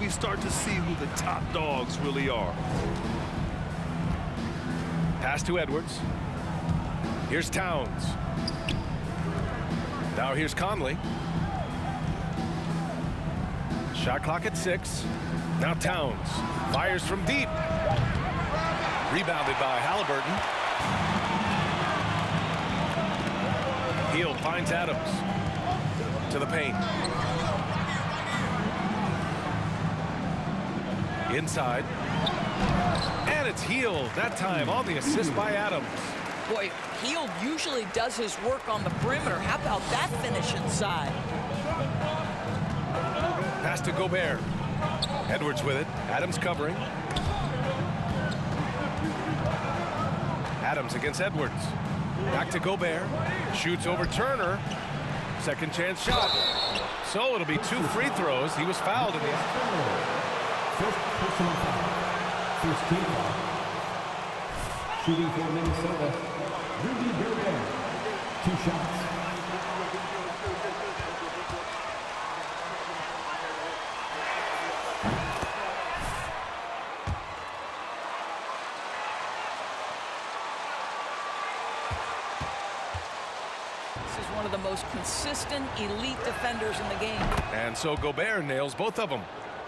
we start to see who the top dogs really are. Pass to Edwards. Here's Towns. Now here's Conley. Shot clock at 6. Now Towns fires from deep. Rebounded by Halliburton. Hield finds Adams. To the paint. Inside. And it's Hield that time on the assist by Adams. Boy, Hield usually does his work on the perimeter. How about that finish inside? Pass to Gobert. Edwards with it. Adams covering. Adams against Edwards. Back to Gobert. Shoots over Turner. Second chance shot. So it'll be 2 free throws. He was fouled in the First personal foul. First team foul. Shooting for Minnesota, Rudy Gobert. 2 shots. This is one of the most consistent elite defenders in the game. And so Gobert nails both of them.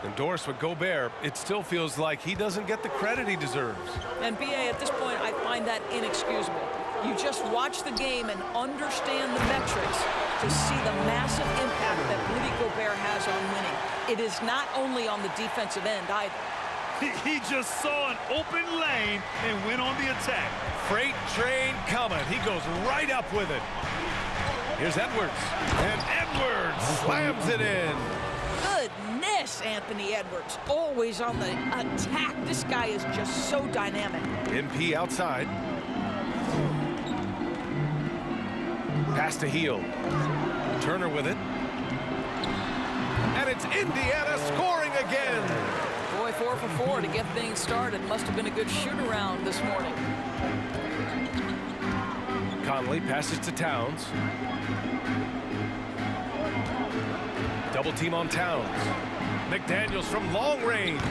Endorsed with Gobert, it still feels like he doesn't get the credit he deserves. And BA, at this point, I find that inexcusable. You just watch the game and understand the metrics to see the massive impact that Rudy Gobert has on winning. It is not only on the defensive end either. He just saw an open lane and went on the attack. Freight train coming. He goes right up with it. Here's Edwards. And Edwards slams it in. Goodness, Anthony Edwards. Always on the attack. This guy is just so dynamic. MP outside. Pass to Hield. Turner with it. And it's Indiana scoring again. Boy, 4 for 4 to get things started. Must have been a good shoot-around this morning. Conley passes to Towns. Double team on Towns. McDaniels from long range.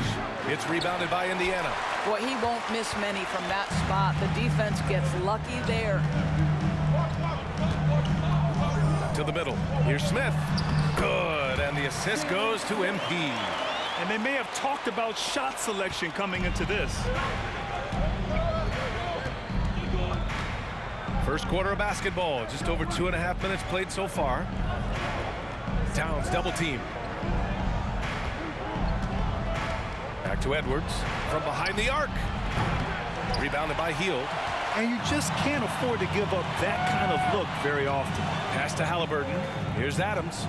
It's rebounded by Indiana. Boy, he won't miss many from that spot. The defense gets lucky there. To the middle. Here's Smith. Good. And the assist goes to MP. And they may have talked about shot selection coming into this. First quarter of basketball. Just over 2.5 minutes played so far. Towns double team. Back to Edwards from behind the arc. Rebounded by Hield. And you just can't afford to give up that kind of look very often. Pass to Halliburton. Here's Adams.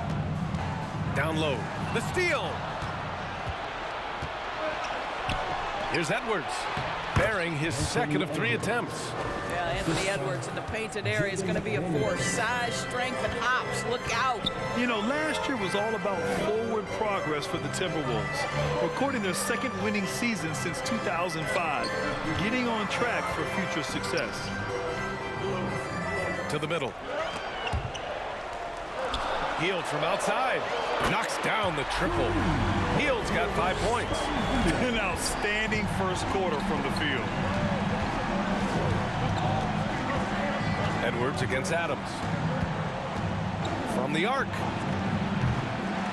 Down low. The steal. Here's Edwards. Bearing his second of 3 attempts. Yeah, Anthony Edwards in the painted area is going to be a force. Size, strength, and hops. Look out. You know, last year was all about forward progress for the Timberwolves, recording their 2nd winning season since 2005, getting on track for future success. To the middle. Hield from outside. Knocks down the triple. Hield's got 5 points. An outstanding first quarter from the field. Edwards against Adams. From the arc.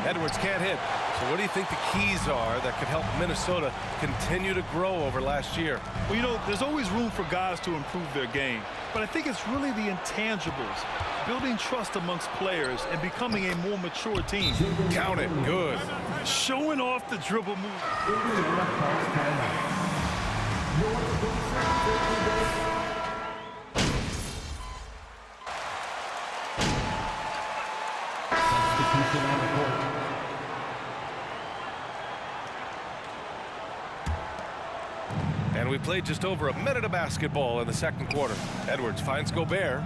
Edwards can't hit. So what do you think the keys are that could help Minnesota continue to grow over last year? Well, you know, there's always room for guys to improve their game. But I think it's really the intangibles. Building trust amongst players and becoming a more mature team. Count it. Good. Showing off the dribble move. And we played just over a minute of basketball in the second quarter. Edwards finds Gobert.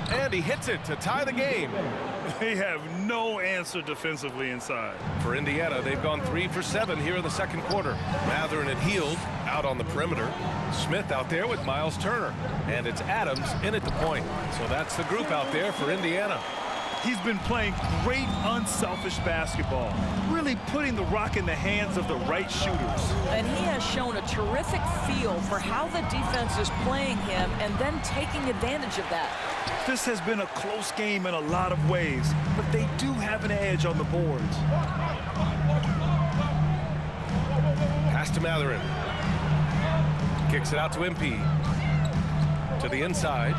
And he hits it to tie the game. They have no answer defensively inside. For Indiana, they've gone 3 for 7 here in the second quarter. Mathurin and Hield out on the perimeter. Smith out there with Miles Turner. And it's Adams in at the point. So that's the group out there for Indiana. He's been playing great, unselfish basketball, really putting the rock in the hands of the right shooters. And he has shown a terrific feel for how the defense is playing him and then taking advantage of that. This has been a close game in a lot of ways, but they do have an edge on the boards. Pass to Matherin. Kicks it out to MP. To the inside.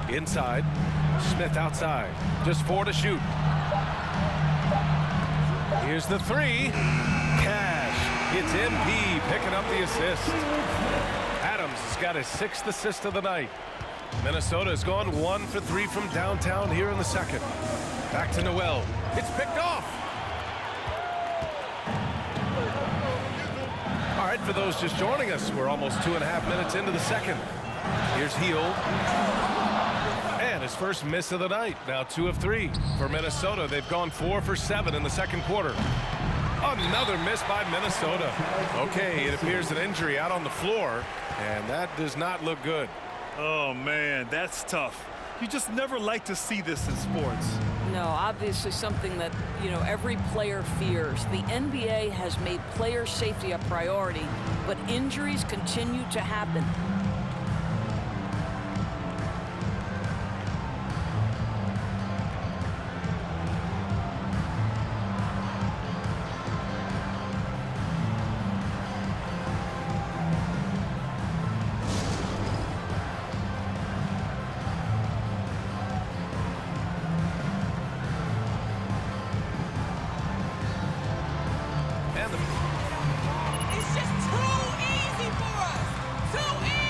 Inside. Smith outside. Just 4 to shoot. Here's the 3. Cash. It's MP picking up the assist. Adams has got his 6th assist of the night. Minnesota has gone 1 for 3 from downtown here in the second. Back to Noel. It's picked off. All right, for those just joining us, we're almost 2.5 minutes into the second. Here's Hield. And his first miss of the night. Now 2 of 3 for Minnesota. They've gone 4 for 7 in the second quarter. Another miss by Minnesota. Okay, it appears an injury out on the floor, and that does not look good. Oh, man, that's tough. You just never like to see this in sports. No, obviously something that, every player fears. The NBA has made player safety a priority, but injuries continue to happen. It's just too easy for us. Too easy.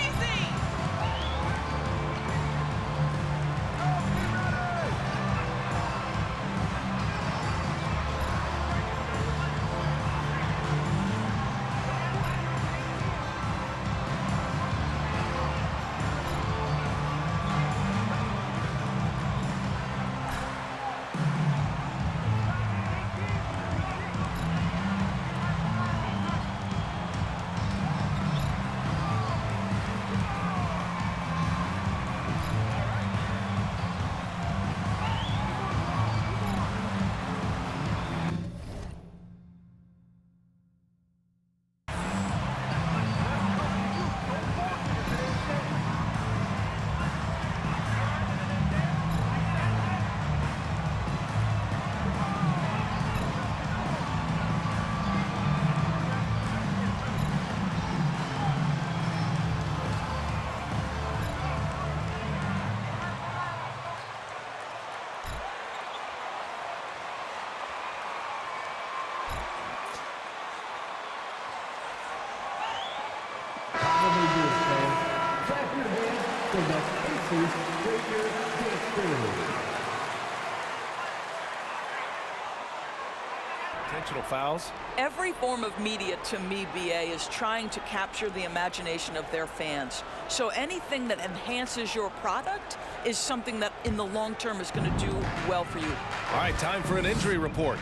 Intentional fouls. Every form of media, to me, BA, is trying to capture the imagination of their fans. So anything that enhances your product is something that in the long term is going to do well for you. All right, time for an injury report.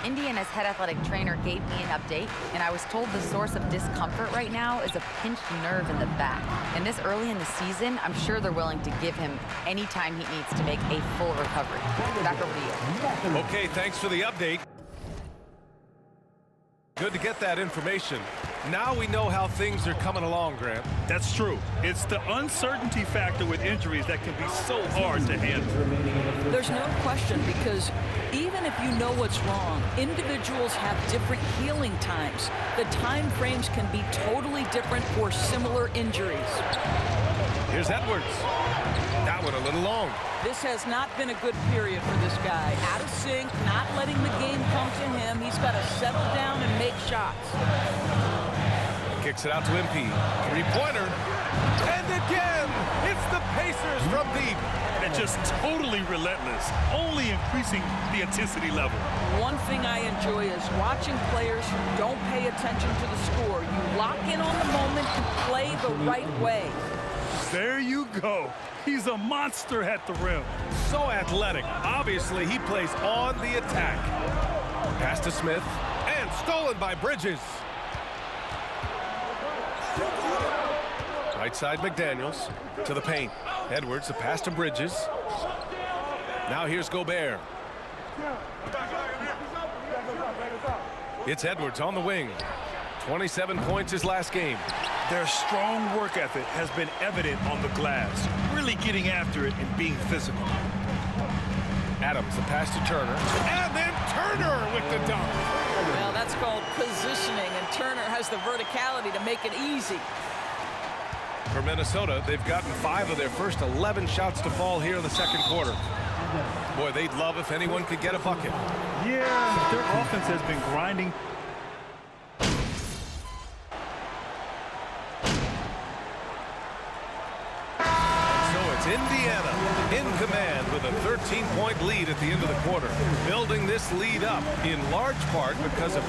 Indiana's head athletic trainer gave me an update, and I was told the source of discomfort right now is a pinched nerve in the back. And this early in the season, I'm sure they're willing to give him any time he needs to make a full recovery. Back over to you. Okay, thanks for the update. Good to get that information. Now we know how things are coming along, Grant. That's true. It's the uncertainty factor with injuries that can be so hard to handle. There's no question, because even if you know what's wrong, individuals have different healing times. The time frames can be totally different for similar injuries. Here's Edwards. That one a little long. This has not been a good period for this guy. Out of sync, not letting the game come to him. He's got to settle down and make shots. Kicks it out to MP. Three-pointer. And again, it's the Pacers from deep. And just totally relentless, only increasing the intensity level. One thing I enjoy is watching players who don't pay attention to the score. You lock in on the moment and play the right way. There you go. He's a monster at the rim. So athletic. Obviously, he plays on the attack. Pass to Smith. And stolen by Bridges. Right side McDaniels to the paint. Edwards, the pass to Bridges. Now here's Gobert. It's Edwards on the wing. 27 points his last game. Their strong work ethic has been evident on the glass, really getting after it and being physical. Adams, the pass to Turner. And then Turner with the dunk. Well, that's called positioning, and Turner has the verticality to make it easy. For Minnesota, they've gotten 5 of their first 11 shots to fall here in the second quarter. Boy, they'd love if anyone could get a bucket. Yeah, their offense has been grinding. Indiana in command with a 13-point lead at the end of the quarter. Building this lead up in large part because of...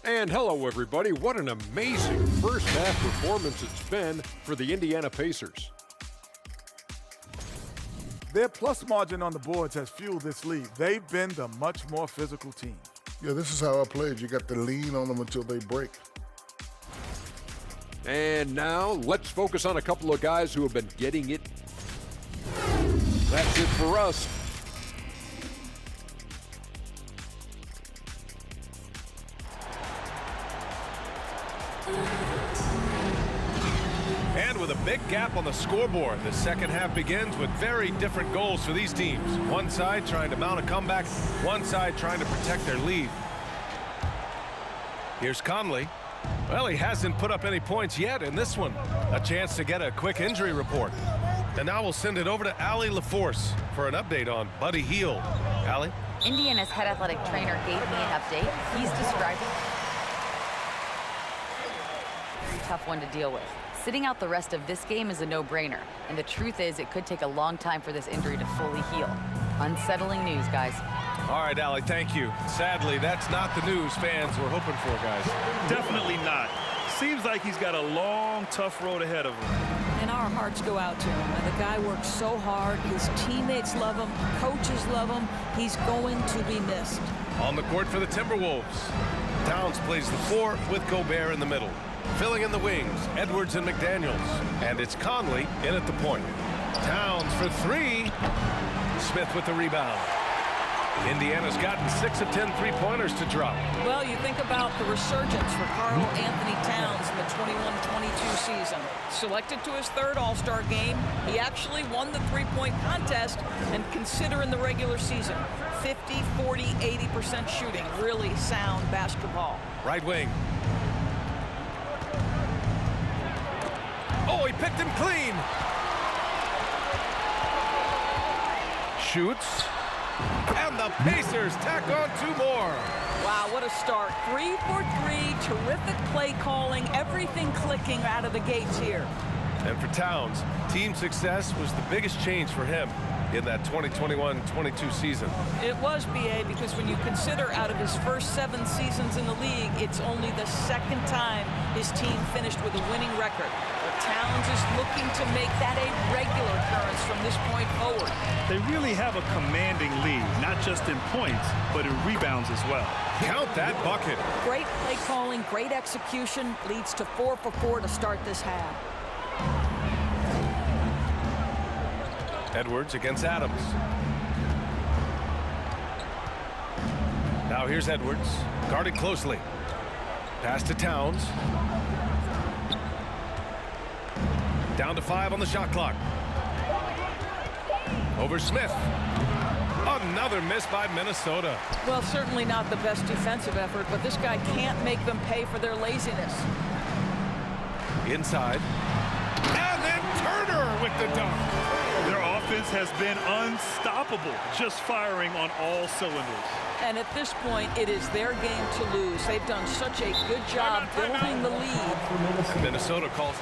And hello, everybody. What an amazing first half performance it's been for the Indiana Pacers. Their plus margin on the boards has fueled this lead. They've been the much more physical team. Yeah, this is how I played. You got to lean on them until they break. And now let's focus on a couple of guys who have been getting it. That's it for us. And with a big gap on the scoreboard, the second half begins with very different goals for these teams. One side trying to mount a comeback, one side trying to protect their lead. Here's Conley. Well, he hasn't put up any points yet in this one. A chance to get a quick injury report. And now we'll send it over to Allie LaForce for an update on Buddy Hield. Allie? Indiana's head athletic trainer gave me an update. He's describing a very tough one to deal with. Sitting out the rest of this game is a no-brainer, and the truth is it could take a long time for this injury to fully heal. Unsettling news, guys. All right, Allie, thank you. Sadly, that's not the news fans were hoping for, guys. Definitely not. Seems like he's got a long, tough road ahead of him. And our hearts go out to him. And the guy works so hard. His teammates love him. Coaches love him. He's going to be missed. On the court for the Timberwolves. Towns plays the 4 with Gobert in the middle. Filling in the wings, Edwards and McDaniels. And it's Conley in at the point. Towns for 3. Smith with the rebound. Indiana's gotten 6 of 10 three-pointers to drop. Well, you think about the resurgence for Karl Anthony Towns in the 21-22 season. Selected to his 3rd All-Star game, he actually won the three-point contest, and consider in the regular season, 50, 40, 80% shooting. Really sound basketball. Right wing. Oh, he picked him clean. Shoots. And the Pacers tack on 2 more. Wow, what a start. 3 for 3, terrific play calling, everything clicking out of the gates here. And for Towns, team success was the biggest change for him in that 2021-22 season. It was, B.A., because when you consider out of his first 7 seasons in the league, it's only the 2nd time his team finished with a winning record. But Towns is looking to make that a regular occurrence from this point forward. They really have a commanding lead, not just in points, but in rebounds as well. Count that bucket. Great play calling, great execution, leads to 4 for 4 to start this half. Edwards against Adams. Now here's Edwards, guarded closely. Pass to Towns. Down to 5 on the shot clock. Over Smith. Another miss by Minnesota. Well, certainly not the best defensive effort, but this guy can't make them pay for their laziness. Inside. And then Turner with the dunk. Their offense has been unstoppable, just firing on all cylinders. And at this point, it is their game to lose. They've done such a good job building the lead. And Minnesota calls.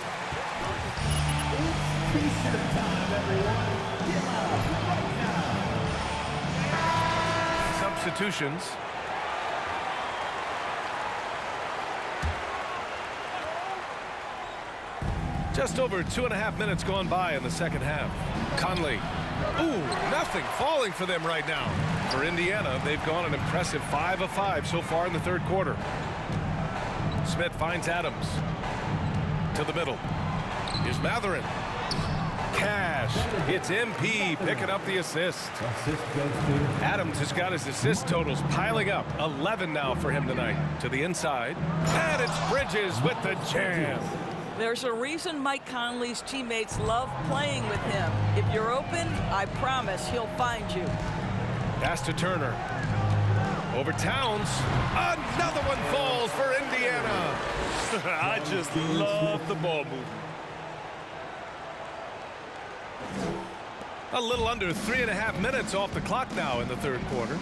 Substitutions. Just over 2.5 minutes gone by in the second half. Conley Ooh, nothing falling for them right now. For Indiana, they've gone an impressive 5 of 5 so far in the third quarter. Smith finds Adams to the middle. Here's Matherin. Cash. It's MP picking up the assist. Adams has got his assist totals piling up. 11 now for him tonight. To the inside. And it's Bridges with the jam. There's a reason Mike Conley's teammates love playing with him. If you're open, I promise he'll find you. Pass to Turner. Over Towns. Another one falls for Indiana. I just love the ball movement. A little under 3.5 minutes off the clock now in the third quarter.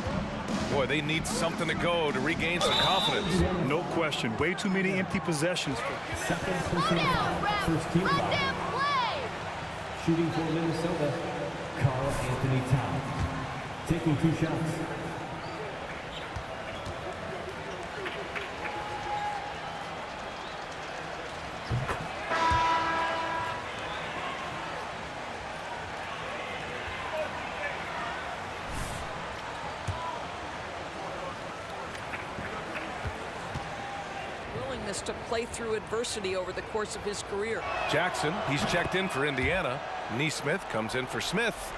Boy, they need something to go to regain some confidence. No question. Way too many empty possessions. Second personal foul. First team foul. Shooting for Minnesota, Carl Anthony Towns. Taking 2 shots. To play through adversity over the course of his career. Jackson, he's checked in for Indiana. Neesmith comes in for Smith.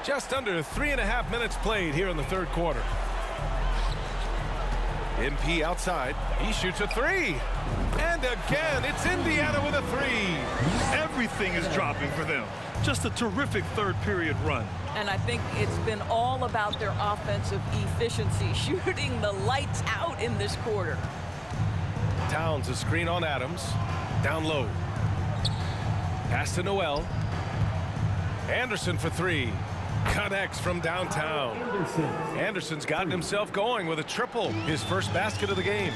Just under 3.5 minutes played here in the third quarter. MP outside. He shoots a 3. And again, it's Indiana with a 3. Everything is dropping for them. Just a terrific third period run. And I think it's been all about their offensive efficiency, shooting the lights out in this quarter. Towns, a screen on Adams. Down low. Pass to Noel. Anderson for 3. Connects from downtown. Anderson's gotten himself going with a triple. His first basket of the game.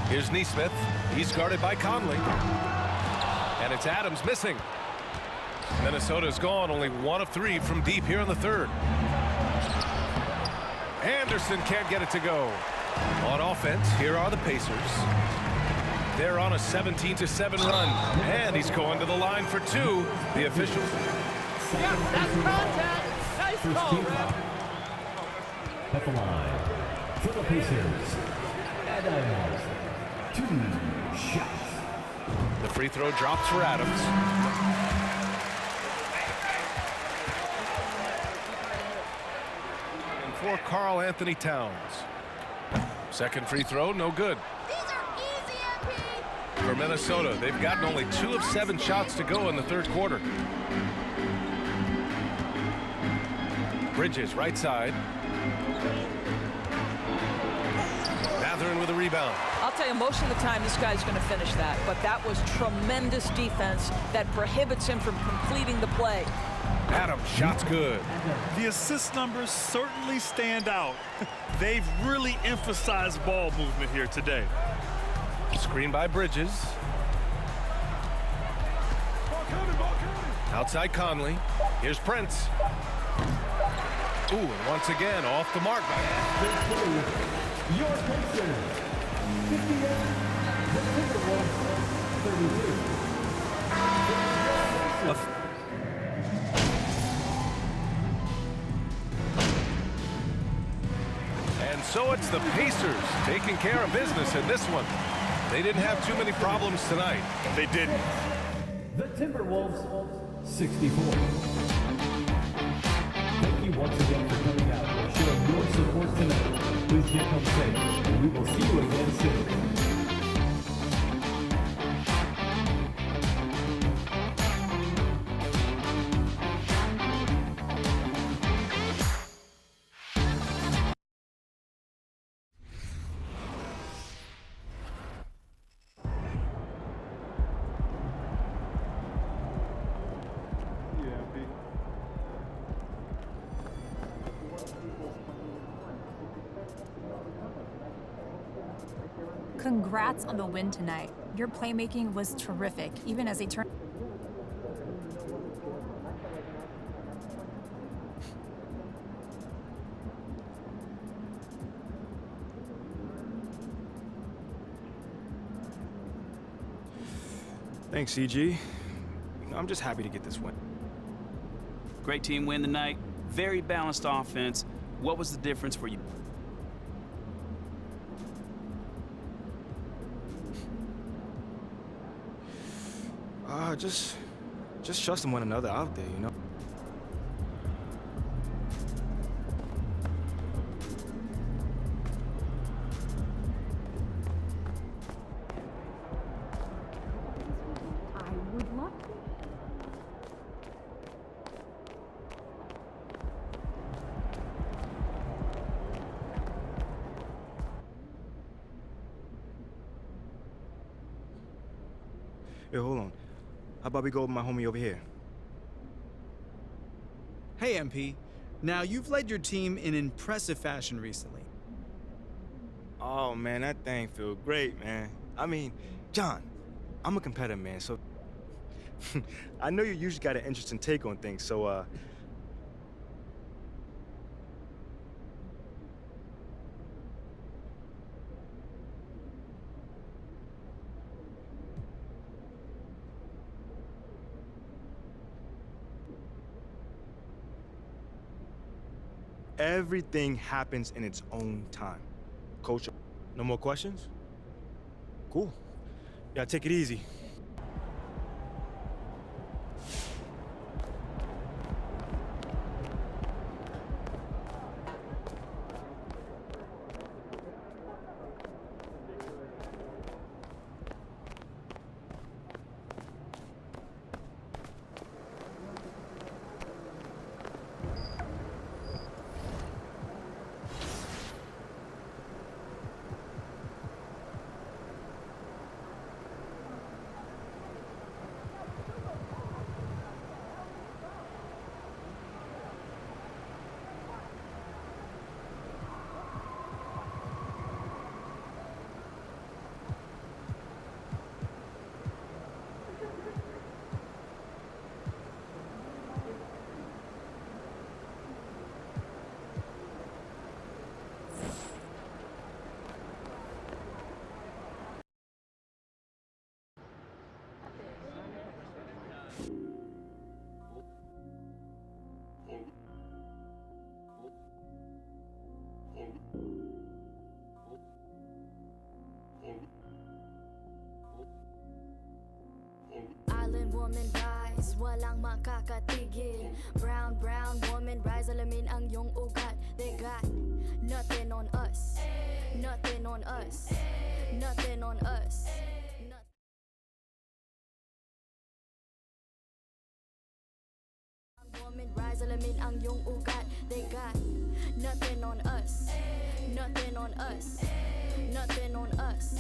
Here's Neesmith. He's guarded by Conley. And it's Adams missing. Minnesota's gone only 1 of 3 from deep here in the third. Anderson can't get it to go. On offense, here are the Pacers. They're on a 17-7 run. And he's going to the line for 2. The officials. Yeah, that's contact. Nice call, ref. At the line for the Pacers. Adams. 2 shots. The free throw drops for Adams. For Carl Anthony Towns. Second free throw, no good. These are easy, MP. For Minnesota, they've gotten only 2 of 7 shots to go in the third quarter. Bridges, right side. Matherin with a rebound. I'll tell you, most of the time this guy's going to finish that, but that was tremendous defense that prohibits him from completing the play. Adams, shot's good. The assist numbers certainly stand out. They've really emphasized ball movement here today. Screen by Bridges. Outside Conley. Here's Prince. Ooh, and once again off the mark. Your Pacers. 58. The Timberwolves. 32. So it's the Pacers taking care of business in this one. They didn't have too many problems tonight. They didn't. The Timberwolves, 64. Thank you once again for coming out and showing your support tonight. Please get home safe, and we will see you again soon. Congrats on the win tonight. Your playmaking was terrific, even as they turned. Thanks, EG. I'm just happy to get this win. Great team win tonight. Very balanced offense. What was the difference for you? Just trusting one another out there, you know? I would love to. Hey, hold on. How about we go with my homie over here? Hey, MP. Now, you've led your team in impressive fashion recently. Oh, man, that thing feel great, man. I mean, John, I'm a competitor, man, so... I know you usually got an interesting take on things, so, everything happens in its own time. Coach, no more questions? Cool. Yeah, take it easy. Island woman rise, walang makakatigil. Brown woman rise, alamin ang iyong ugat. They got nothing on us, nothing on us, nothing on us. Woman rise, alamin ang iyong ugat. They got nothing on us, nothing on us, nothing on us.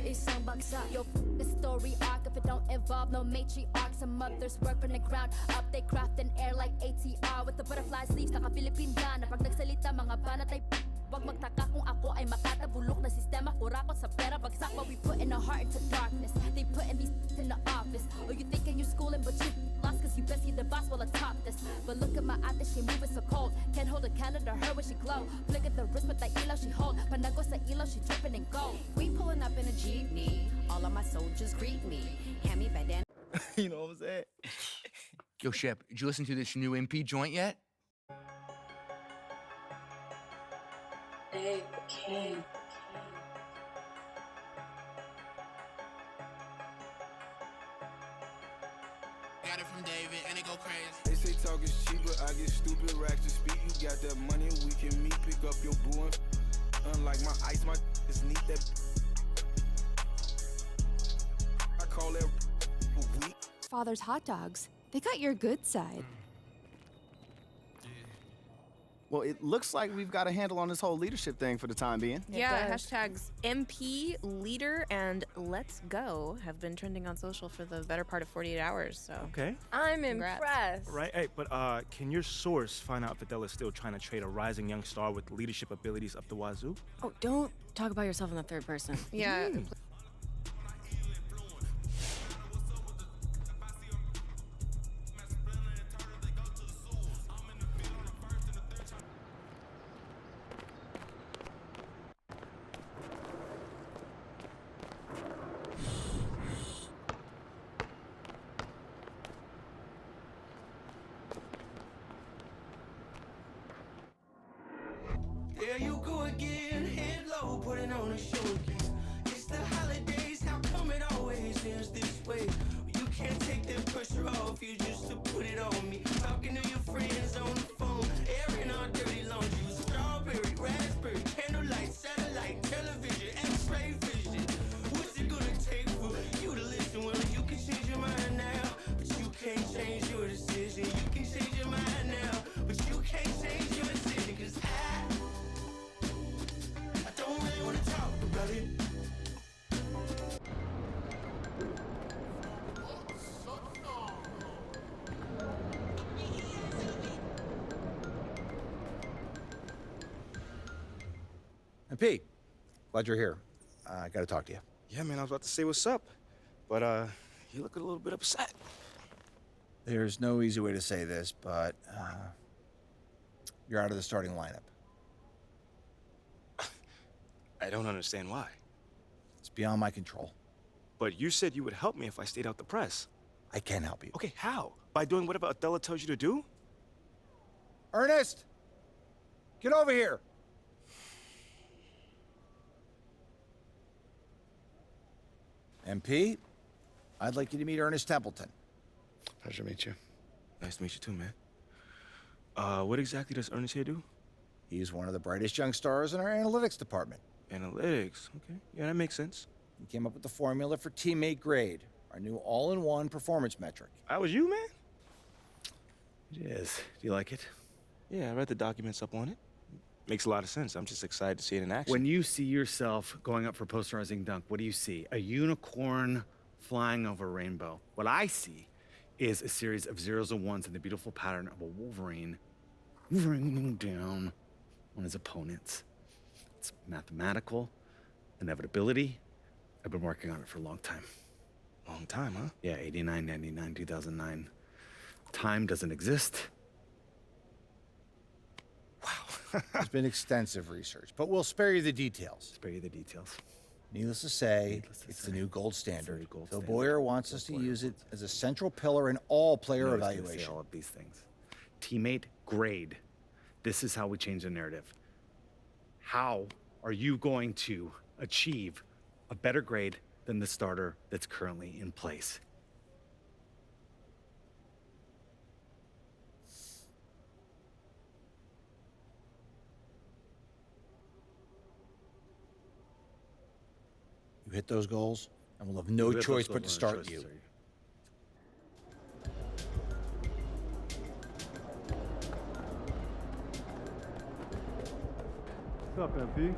Isang bagsak. Yo, the story arc if it don't involve no matriarch. Some mothers work from the ground up. They craft an air like ATR with the butterfly sleeves. Naka-Philippine na pag nagsalita mga banat ay wag magtaka kung ako ay makatabulok na sistema. Kurakot sa pera bagsak, but we put in our heart into darkness. They put in these in the office. Or you thinking you schooling but you lost cause you best see the boss while atop this. But look at my ate, she moving so cold. Can't hold a candle to her when she glow. Flick at the wrist with the elo she hold. Panago sa elo, she dripping in gold. We pulling up in a jeepney. All of my soldiers greet me. Hand me bandana. You know what I'm saying? Yo, Shep, did you listen to this new MP joint yet? Hey, King. Got it from David and it go crazy. They say talk is cheap, but I get stupid racks to speak. You got that money, we can meet, pick up your boo and unlike my ice, my is neat that. I call that weak. Father's hot dogs. They got your good side. Well, it looks like we've got a handle on this whole leadership thing for the time being. Yeah, hashtags MP, leader, and let's go have been trending on social for the better part of 48 hours, so. Okay. I'm impressed. Right, hey, but can your source find out if Adela's still trying to trade a rising young star with leadership abilities up the wazoo? Oh, don't talk about yourself in the third person. Yeah. There you go again, head low, putting on a show again. It's the holidays, how come it always ends this way? You can't take that pressure off you just to put it on me. Talking to your friends on the phone, airing our dirty laundry with strawberry, raspberry, candlelight, satellite, television, x-ray vision. What's it gonna take for you to listen? Well, you can change your mind now, but you can't change your decision. You can change your mind now, but you can't change your decision. Cause I don't really wanna talk about it. And Pete, glad you're here. I gotta talk to you. Yeah, man, I was about to say what's up, but you look a little bit upset. There's no easy way to say this, but you're out of the starting lineup. I don't understand why. It's beyond my control. But you said you would help me if I stayed out the press. I can help you. Okay, how? By doing whatever Othello tells you to do? Ernest! Get over here! MP, I'd like you to meet Ernest Templeton. Pleasure to meet you. Nice to meet you too, man. What exactly does Ernest here do? He's one of the brightest young stars in our analytics department. Analytics, okay. Yeah, that makes sense. He came up with the formula for teammate grade, our new all-in-one performance metric. That was you, man? It is. Do you like it? Yeah, I read the documents up on it. Makes a lot of sense. I'm just excited to see it in action. When you see yourself going up for posterizing dunk, what do you see? A unicorn flying over a rainbow. What I see is a series of zeros and ones in the beautiful pattern of a Wolverine raining down on his opponents. It's mathematical, inevitability. I've been working on it for a long time. Long time, huh? Yeah, 89, 99, 2009. Time doesn't exist. There's been extensive research, but we'll spare you the details. Spare you the details. Needless to say, it's the new gold standard. Phil Boyer wants us to use it as a central pillar in all player evaluation. All of these things. Teammate grade. This is how we change the narrative. How are you going to achieve a better grade than the starter that's currently in place? You hit those goals, and we'll have no choice but to start you. What's up, MP?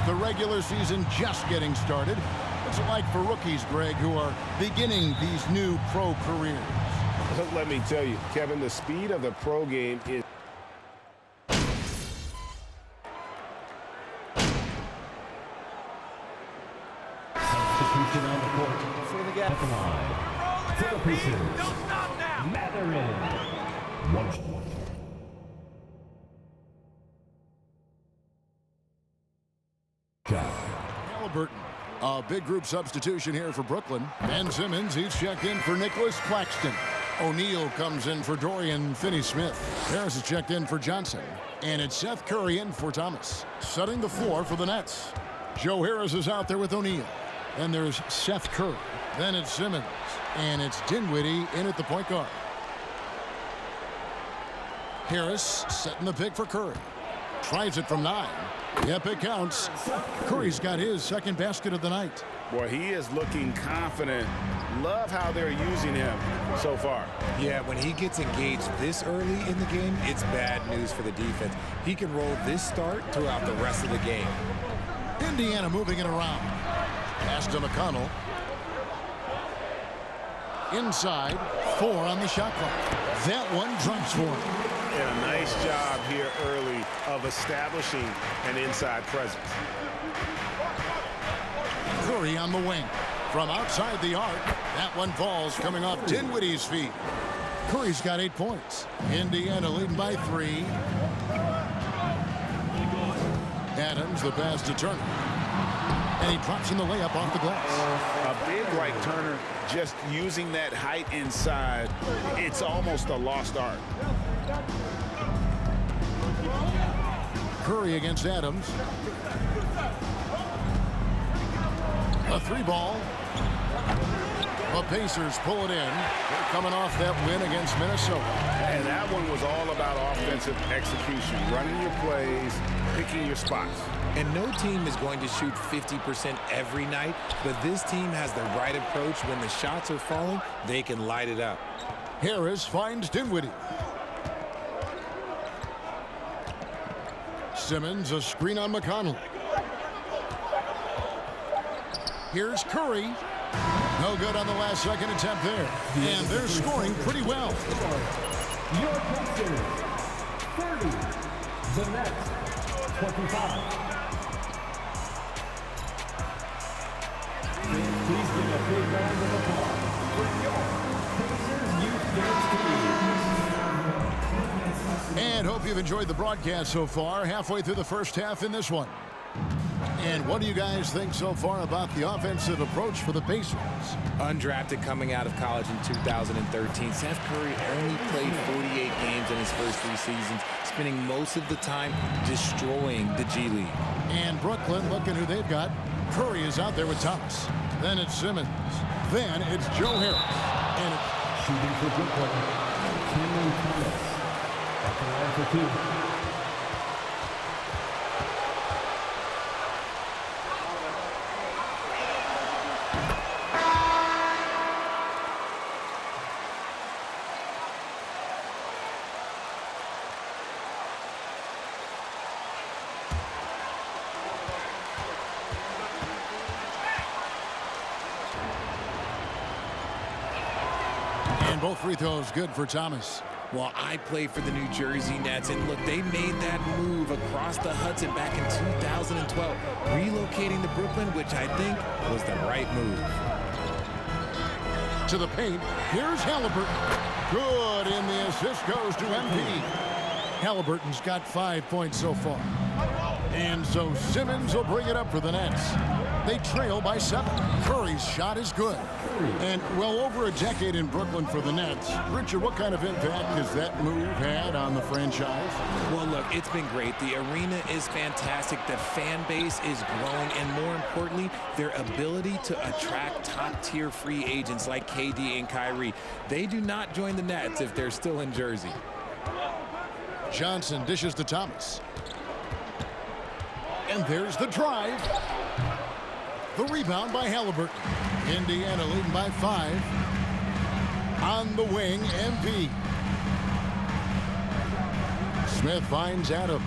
The regular season just getting started. What's it like for rookies, Greg, who are beginning these new pro careers? Let me tell you, Kevin, the speed of the pro game is... Substitution on the court for the gap line. For the Pacers, Matherin. Halliburton, a big group substitution here for Brooklyn. Ben Simmons, he's checked in for Nicholas Claxton. O'Neal comes in for Dorian Finney-Smith. Harris is checked in for Johnson. And it's Seth Curry in for Thomas. Setting the floor for the Nets. Joe Harris is out there with O'Neal. Then there's Seth Curry. Then it's Simmons. And it's Dinwiddie in at the point guard. Harris setting the pick for Curry. Tries it from 9. Yep, it counts. Curry's got his second basket of the night. Boy, he is looking confident. Love how they're using him so far. Yeah, when he gets engaged this early in the game, it's bad news for the defense. He can roll this start throughout the rest of the game. Indiana moving it around. Pass to McConnell. Inside, 4 on the shot clock. That one drops for him. And a nice job here early of establishing an inside presence. Curry on the wing. From outside the arc, that one falls coming off Dinwiddie's feet. Curry's got 8 points. Indiana leading by 3. Adams, the pass to Turner. And he drops in the layup off the glass. A big like Turner, just using that height inside, it's almost a lost art. Curry against Adams. A 3-ball. The Pacers pull it in. They're coming off that win against Minnesota. And that one was all about offensive execution, running your plays, picking your spots. And no team is going to shoot 50% every night, but this team has the right approach. When the shots are falling, they can light it up. Harris finds Dinwiddie. Simmons, a screen on McConnell. Here's Curry. No good on the last second attempt there. And they're scoring pretty well. Your Pacers, 30. The Nets, 25. Please give a big round of applause for your Pacers Youth Games team. And hope you've enjoyed the broadcast so far. Halfway through the first half in this one. And what do you guys think so far about the offensive approach for the Pacers? Undrafted coming out of college in 2013, Seth Curry only played 48 games in his first 3 seasons, spending most of the time destroying the G League. And Brooklyn, looking who they've got. Curry is out there with Thomas. Then it's Simmons. Then it's Joe Harris. And it's shooting for Brooklyn, Cameron Thomas. At the line for 2. Both free throws good for Thomas. Well, I play for the New Jersey Nets, and look, they made that move across the Hudson back in 2012, relocating to Brooklyn, which I think was the right move. To the paint, here's Halliburton. Good, and the assist goes to MP. Halliburton's got 5 points so far. And so Simmons will bring it up for the Nets. They trail by 7. Curry's shot is good. And well over a decade in Brooklyn for the Nets. Richard, what kind of impact has that move had on the franchise? Well, look, it's been great. The arena is fantastic. The fan base is growing. And more importantly, their ability to attract top-tier free agents like KD and Kyrie. They do not join the Nets if they're still in Jersey. Johnson dishes to Thomas. And there's the drive. The rebound by Halliburton. Indiana leading by 5. On the wing, MP. Smith finds Adams.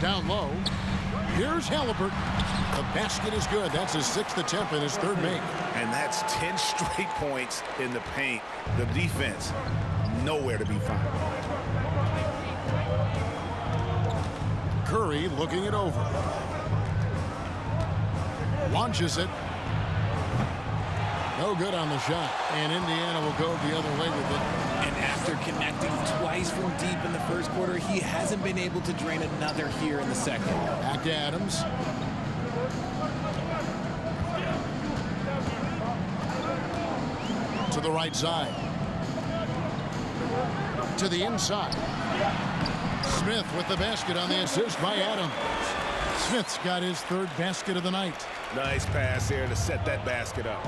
Down low. Here's Halliburton. The basket is good. That's his 6th attempt and his 3rd make. And that's 10 straight points in the paint. The defense, nowhere to be found. Curry looking it over. Launches it. No good on the shot. And Indiana will go the other way with it. And after connecting twice from deep in the first quarter, he hasn't been able to drain another here in the second. Back to Adams. To the right side. To the inside. Smith with the basket on the assist by Adams. Smith's got his 3rd basket of the night. Nice pass here to set that basket up.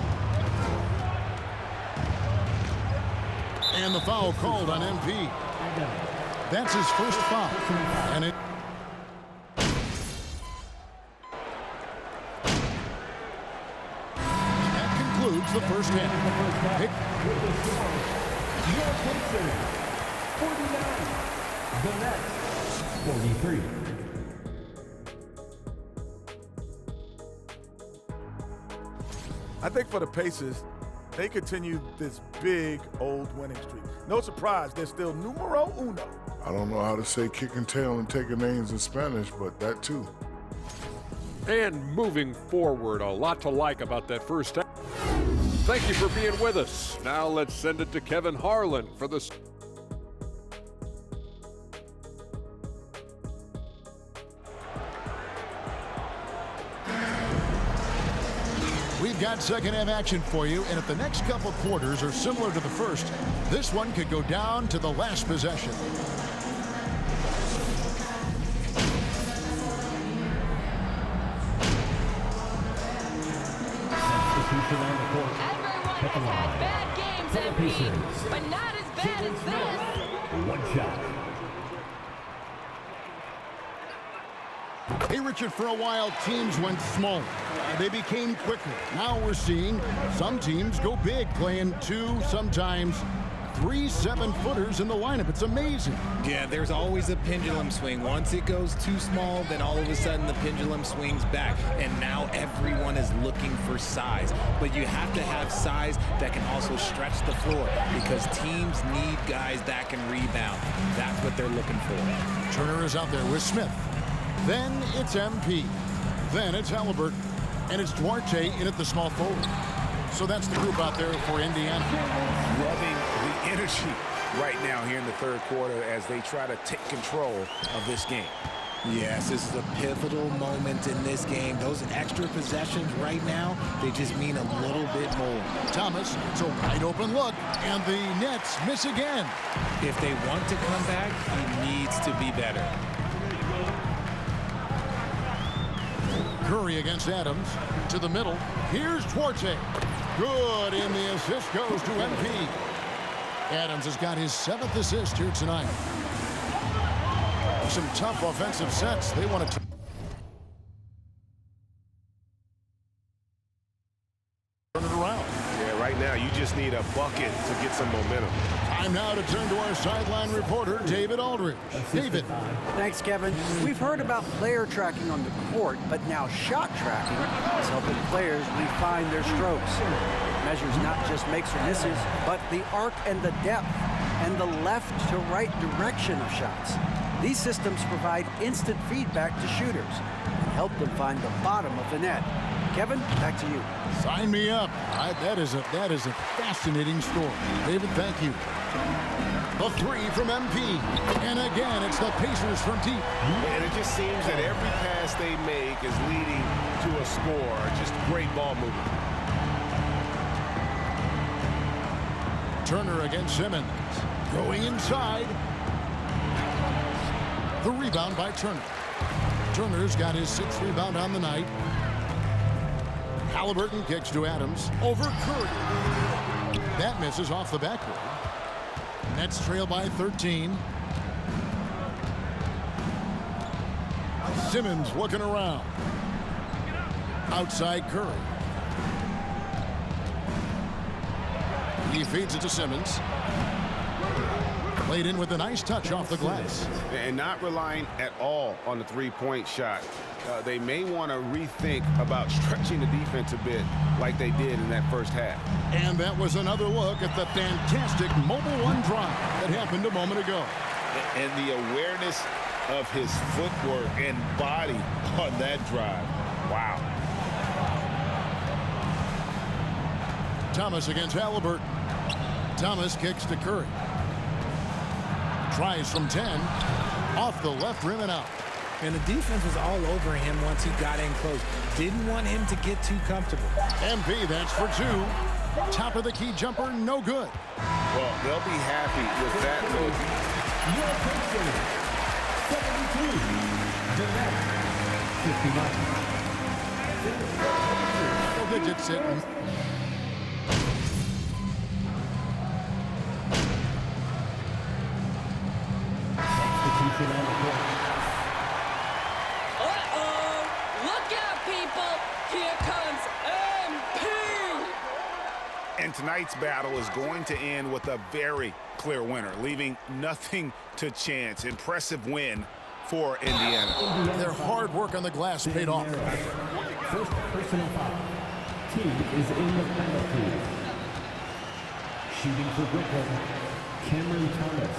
And the foul called on MP. That's his first foul. And it... that concludes the first half. Your Pacers, 49. The Nets, 43. I think for the Pacers, they continue this big old winning streak. No surprise, they're still numero uno. I don't know how to say kick and tail and taking names in Spanish, but that too. And moving forward, a lot to like about that first half. Thank you for being with us. Now let's send it to Kevin Harlan for the... We've got second half action for you, and if the next couple quarters are similar to the first, this one could go down to the last possession. On the court. Everyone has had bad games, MP, but not as bad as this. One shot. Hey, Richard, for a while, teams went smaller. They became quicker. Now we're seeing some teams go big, playing 2, sometimes 3 7-footers in the lineup. It's amazing. Yeah, there's always a pendulum swing. Once it goes too small, then all of a sudden the pendulum swings back. And now everyone is looking for size. But you have to have size that can also stretch the floor because teams need guys that can rebound. That's what they're looking for. Turner is out there with Smith. Then it's MP. Then it's Halliburton. And it's Duarte in at the small forward. So that's the group out there for Indiana. Loving the energy right now here in the third quarter as they try to take control of this game. Yes, this is a pivotal moment in this game. Those extra possessions right now, they just mean a little bit more. Thomas, it's a wide open look, and the Nets miss again. If they want to come back, he needs to be better. Curry against Adams to the middle. Here's Duarte. Good, and the assist goes to MP. Adams has got his 7th assist here tonight. Some tough offensive sets. They want to turn it around. Yeah, right now you just need a bucket to get some momentum. Time now to turn to our sideline reporter, David Aldridge. David. Thanks, Kevin. We've heard about player tracking on the court, but now shot tracking is helping players refine their strokes. It measures not just makes or misses, but the arc and the depth and the left to right direction of shots. These systems provide instant feedback to shooters and help them find the bottom of the net. Kevin, back to you. Sign me up. That is a fascinating story. David, thank you. The 3 from MP. And again, it's the Pacers from deep. And it just seems that every pass they make is leading to a score. Just great ball movement. Turner against Simmons. Going inside. The rebound by Turner. Turner's got his 6th rebound on the night. Halliburton kicks to Adams. Over Curry. That misses off the backboard. Nets trail by 13. Simmons looking around. Outside Curry. He feeds it to Simmons. Played in with a nice touch off the glass. And not relying at all on the three-point shot. They may want to rethink about stretching the defense a bit like they did in that first half. And that was another look at the fantastic mobile one drive that happened a moment ago. And the awareness of his footwork and body on that drive. Wow. Thomas against Halliburton. Thomas kicks to Curry. Tries from 10. Off the left rim and out. And the defense was all over him once he got in close. Didn't want him to get too comfortable. MP, that's for 2. Top of the key jumper, no good. Well, they'll be happy with that look. Your 59. Double digits sitting. Substitution on the court. Look out, people! Here comes MP! And tonight's battle is going to end with a very clear winner, leaving nothing to chance. Impressive win for Indiana. Their hard work on the glass paid off. First personal foul. team is in the penalty. Shooting for Brooklyn, Cameron Thomas,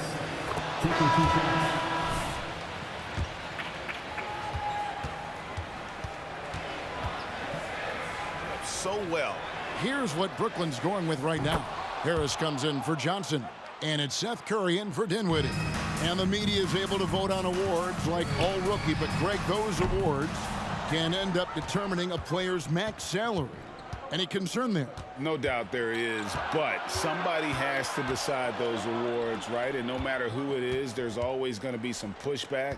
taking 2 shots. So well. Here's what Brooklyn's going with right now. Harris comes in for Johnson, and it's Seth Curry in for Dinwiddie. And the media is able to vote on awards like All Rookie, but Greg, those awards can end up determining a player's max salary. Any concern there? No doubt there is, but somebody has to decide those awards, right? And no matter who it is, there's always going to be some pushback.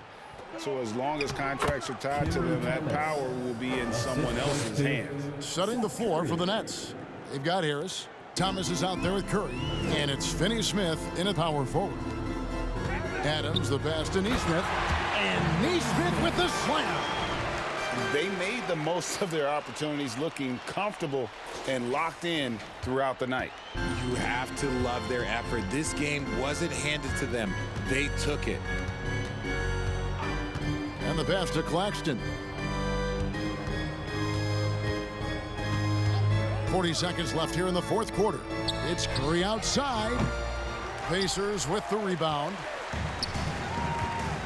So as long as contracts are tied to them, that power will be in someone else's hands. Setting the floor for the Nets. They've got Harris. Thomas is out there with Curry. And it's Finney-Smith in a power forward. Adams the pass to Neesmith. And Neesmith with the slam. They made the most of their opportunities, looking comfortable and locked in throughout the night. You have to love their effort. This game wasn't handed to them. They took it. And the pass to Claxton. 40 seconds left here in the fourth quarter. It's Curry outside. Pacers with the rebound.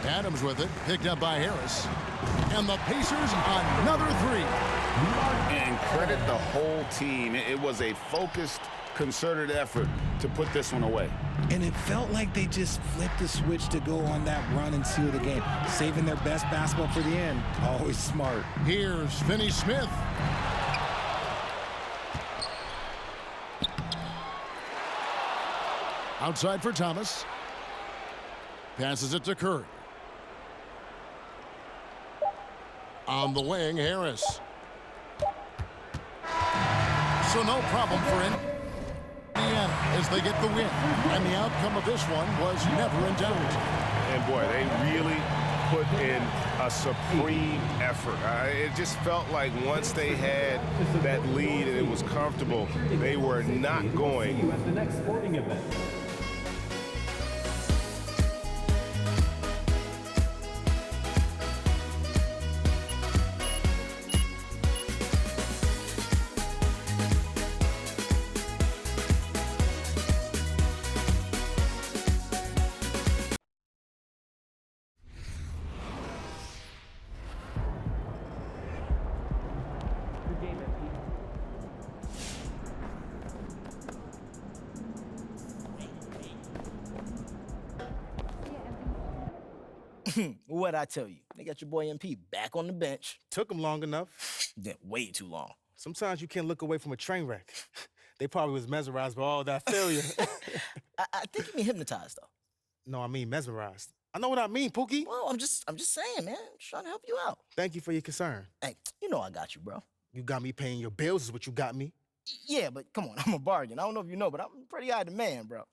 Adams with it, picked up by Harris. And the Pacers another 3. And credit the whole team. It was a focused, concerted effort to put this one away. And it felt like they just flipped the switch to go on that run and seal the game, saving their best basketball for the end. Always smart. Here's Finney-Smith. Outside for Thomas. Passes it to Curry. On the wing, Harris. So no problem for Indiana as they get the win. And the outcome of this one was never in doubt. And boy, they really put in a supreme effort. It just felt like once they had that lead and it was comfortable, they were not going. At the next sporting event. What'd I tell you? They got your boy MP back on the bench. Took him long enough. Then way too long. Sometimes you can't look away from a train wreck. They probably was mesmerized by all that failure. I think you mean hypnotized, though. No, I mean mesmerized. I know what I mean, Pookie. Well, I'm just saying, man. I'm just trying to help you out. Thank you for your concern. Hey, you know I got you, bro. You got me paying your bills is what you got me. Yeah, but come on, I'm a bargain. I don't know if you know, but I'm a pretty high demand, bro.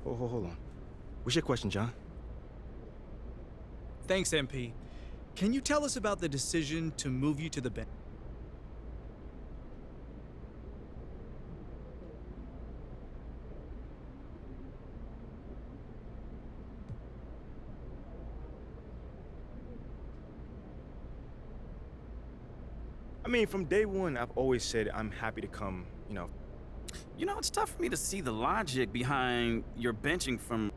Hold on. What's your question, John? Thanks, MP. Can you tell us about the decision to move you to the bench? I mean, from day one, I've always said I'm happy to come, You know, it's tough for me to see the logic behind your benching from...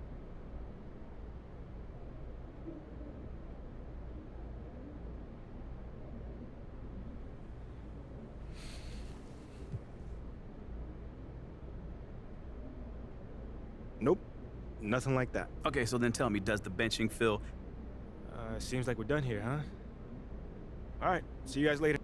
Nope, nothing like that. Okay, so then tell me, does the benching feel... Seems like we're done here, huh? All right, see you guys later.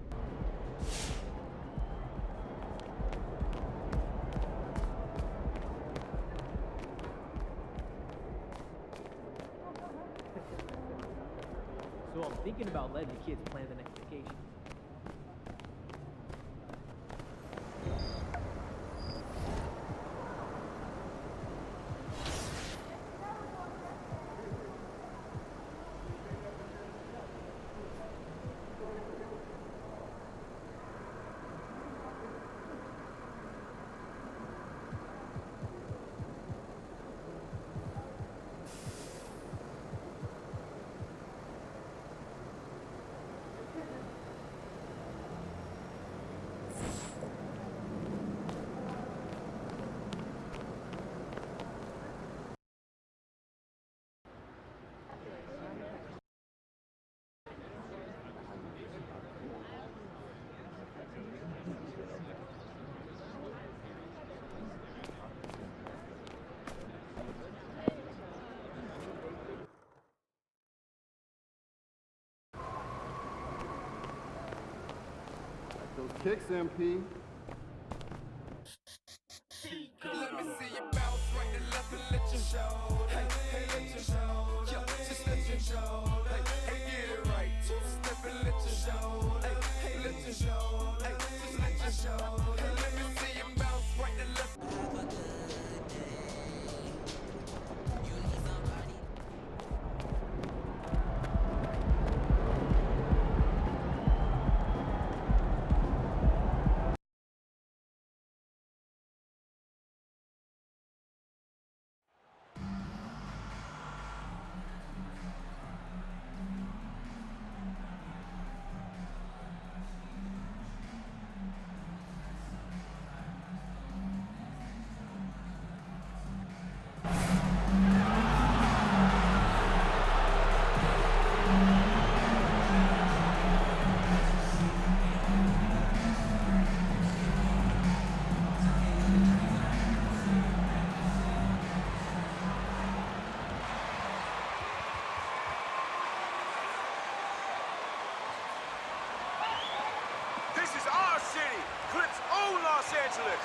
So I'm thinking about letting the kids plan the next vacation. kicks, MP. Let me see you bounce right and left and let you show. Hey, let you show. Yeah, just let you show. Hey, get it right. Two-step and let you show. Hey, let you show. Hey, just let you show. Hey, let me see you bounce right and left. This is our city. Clips own Los Angeles.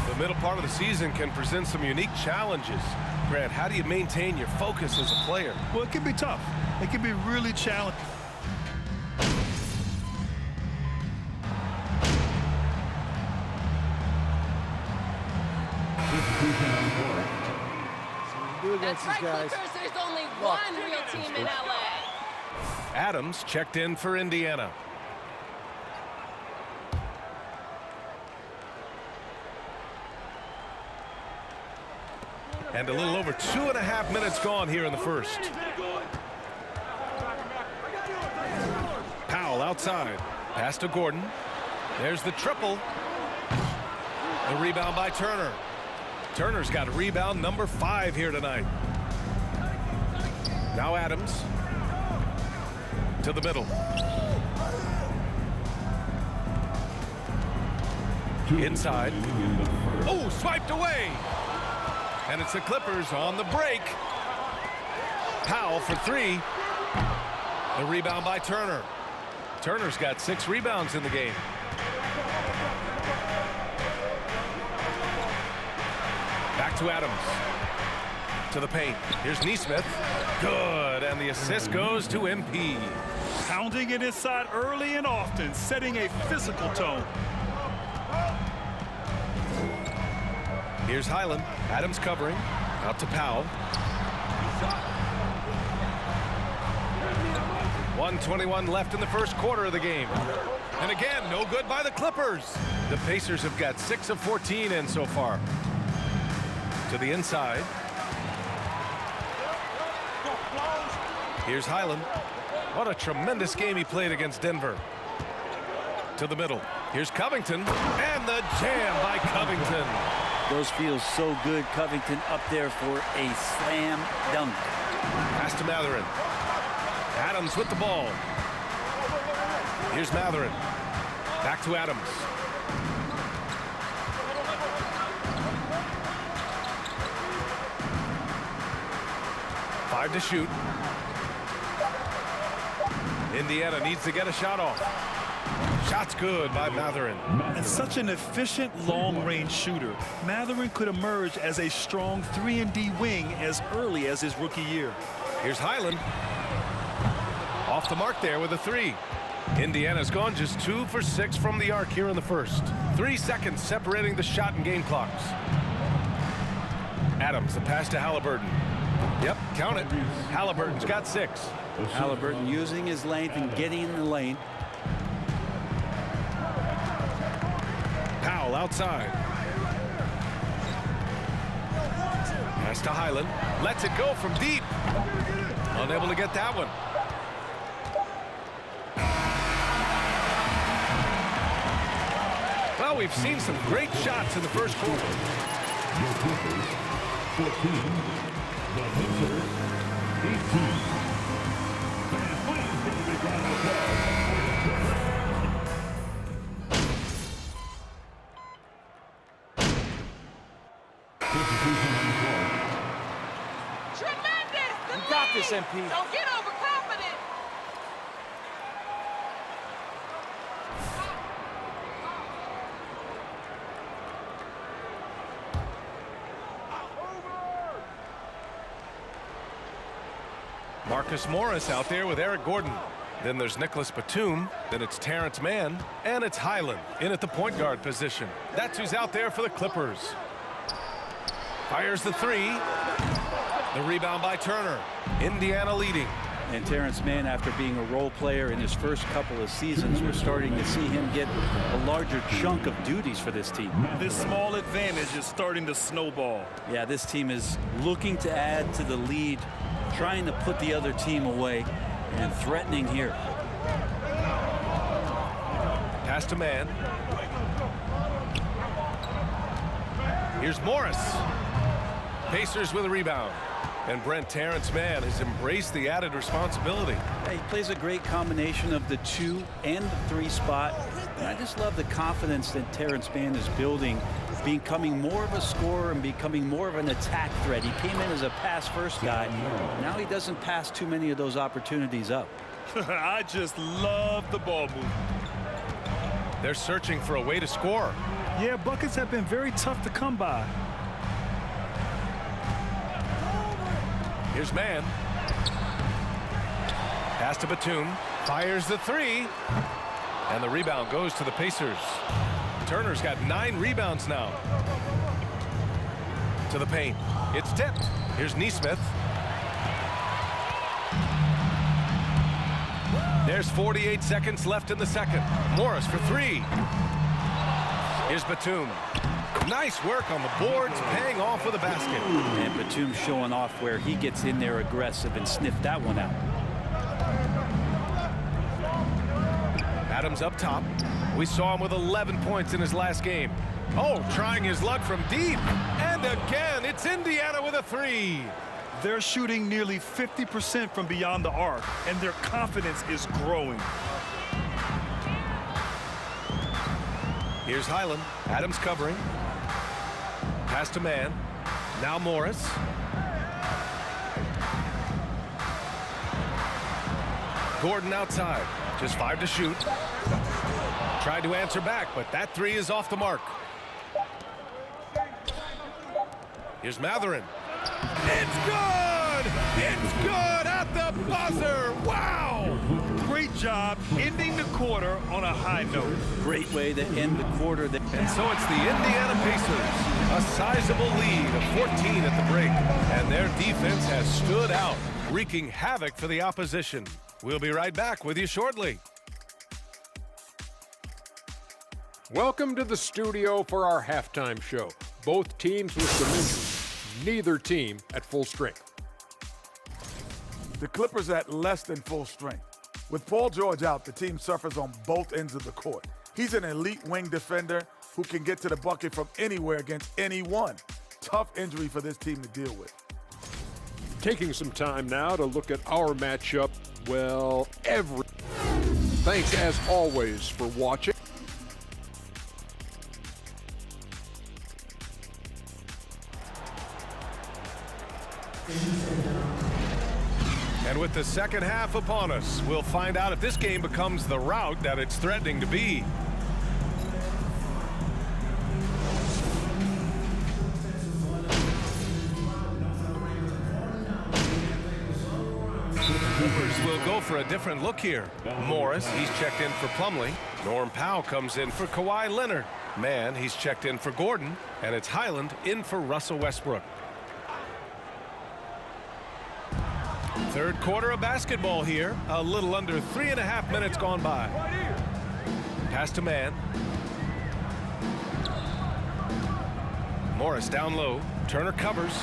The middle part of the season can present some unique challenges. Grant, how do you maintain your focus as a player? Well, it can be tough. It can be really challenging. That's right, Clippers. There's only one real team in LA. Adams checked in for Indiana. And a little over 2.5 minutes gone here in the first. Powell outside. Pass to Gordon. There's the triple. The rebound by Turner. Turner's got rebound number 5 here tonight. Now Adams. To the middle. Inside. Oh, swiped away. And it's the Clippers on the break. Powell for 3. The rebound by Turner. Turner's got 6 rebounds in the game. Back to Adams. To the paint. Here's Nesmith. Good. And the assist goes to MP. Pounding it inside early and often, setting a physical tone. Here's Highland. Adams covering. Out to Powell. 1:21 left in the first quarter of the game. And again, no good by the Clippers. The Pacers have got 6 of 14 in so far. To the inside. Here's Highland. What a tremendous game he played against Denver. To the middle. Here's Covington. And the jam by Covington. Those feel so good. Covington up there for a slam dunk. Pass to Matherin. Adams with the ball. Here's Matherin. Back to Adams. Five to shoot. Indiana needs to get a shot off. Shot's good by Matherin. And such an efficient long-range shooter. Matherin could emerge as a strong 3-and-D wing as early as his rookie year. Here's Highland. Off the mark there with a 3. Indiana's gone just 2 for 6 from the arc here in the first. 3 seconds separating the shot and game clocks. Adams, the pass to Halliburton. Yep, count it. Halliburton's got 6. Halliburton using his length and getting in the lane. Powell outside. Pass to Highland. Lets it go from deep. Unable to get that one. Well, we've seen some great shots in the first quarter. 14, the Pacers 18. got this, MP. Don't get overconfident. Marcus Morris out there with Eric Gordon. Then there's Nicholas Batum. Then it's Terrence Mann. And it's Highland in at the point guard position. That's who's out there for the Clippers. Fires the three. The rebound by Turner. Indiana leading. And Terrence Mann, after being a role player in his first couple of seasons, we're starting to see him get a larger chunk of duties for this team. This small advantage is starting to snowball. Yeah, this team is looking to add to the lead, trying to put the other team away, and threatening here. Pass to Mann. Here's Morris. Pacers with a rebound. And Brent Terrence Mann has embraced the added responsibility. He plays a great combination of the 2 and the 3 spot. And I just love the confidence that Terrence Mann is building, becoming more of a scorer and becoming more of an attack threat. He came in as a pass-first guy. Now he doesn't pass too many of those opportunities up. I just love the ball movement. They're searching for a way to score. Yeah, buckets have been very tough to come by. Here's Mann. Pass to Batum. Fires the three. And the rebound goes to the Pacers. Turner's got 9 rebounds now. To the paint. It's tipped. Here's Nesmith. There's 48 seconds left in the second. Morris for 3. Here's Batum. Nice work on the boards, paying off with a basket. And Batum showing off where he gets in there aggressive and sniffed that one out. Adams up top. We saw him with 11 points in his last game. Oh, trying his luck from deep. And again, it's Indiana with a 3. They're shooting nearly 50% from beyond the arc, and their confidence is growing. Here's Highland. Adams covering. Pass to Mann. Now Morris. Gordon outside. Just 5 to shoot. Tried to answer back, but that 3 is off the mark. Here's Matherin. It's good! It's good at the buzzer! Wow! Great job ending the quarter on a high note. Great way to end the quarter. And so it's the Indiana Pacers. A sizable lead of 14 at the break. And their defense has stood out, wreaking havoc for the opposition. We'll be right back with you shortly. Welcome to the studio for our halftime show. Both teams with some injuries. Neither team at full strength. The Clippers at less than full strength. With Paul George out, the team suffers on both ends of the court. He's an elite wing defender who can get to the bucket from anywhere against anyone. Tough injury for this team to deal with. Taking some time now to look at our matchup. Well, Thanks as always for watching. And with the second half upon us, we'll find out if this game becomes the rout that it's threatening to be. Clippers will go for a different look here. Morris, he's checked in for Plumlee. Norm Powell comes in for Kawhi Leonard. Mann, he's checked in for Gordon. And it's Highland in for Russell Westbrook. Third quarter of basketball here. A little under 3.5 minutes gone by. Pass to Mann. Morris down low. Turner covers.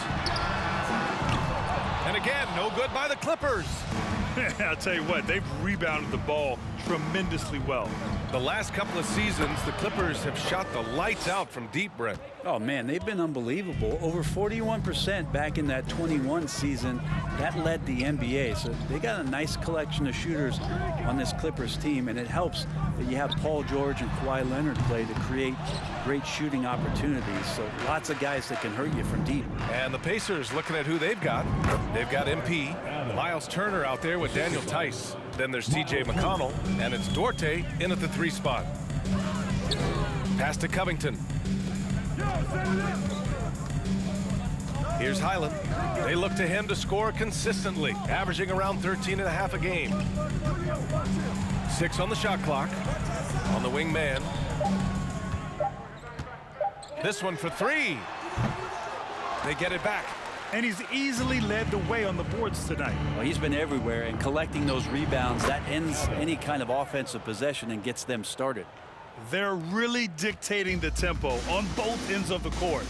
And again, no good by the Clippers. I'll tell you what, they've rebounded the ball tremendously well. The last couple of seasons, the Clippers have shot the lights out from deep, Brent. Oh, man, they've been unbelievable. Over 41% back in that 21 season. That led the NBA. So they got a nice collection of shooters on this Clippers team, and it helps that you have Paul George and Kawhi Leonard play to create great shooting opportunities. So lots of guys that can hurt you from deep. And the Pacers, looking at who they've got MP, Miles Turner out there with Daniel Tice. Then there's TJ McConnell, and it's Dorte in at the 3 spot. Pass to Covington. Here's Highland. They look to him to score consistently, averaging around 13.5 a game. 6 on the shot clock. On the wing man. This one for 3. They get it back. And he's easily led the way on the boards tonight. Well, he's been everywhere, and collecting those rebounds, that ends any kind of offensive possession and gets them started. They're really dictating the tempo on both ends of the court.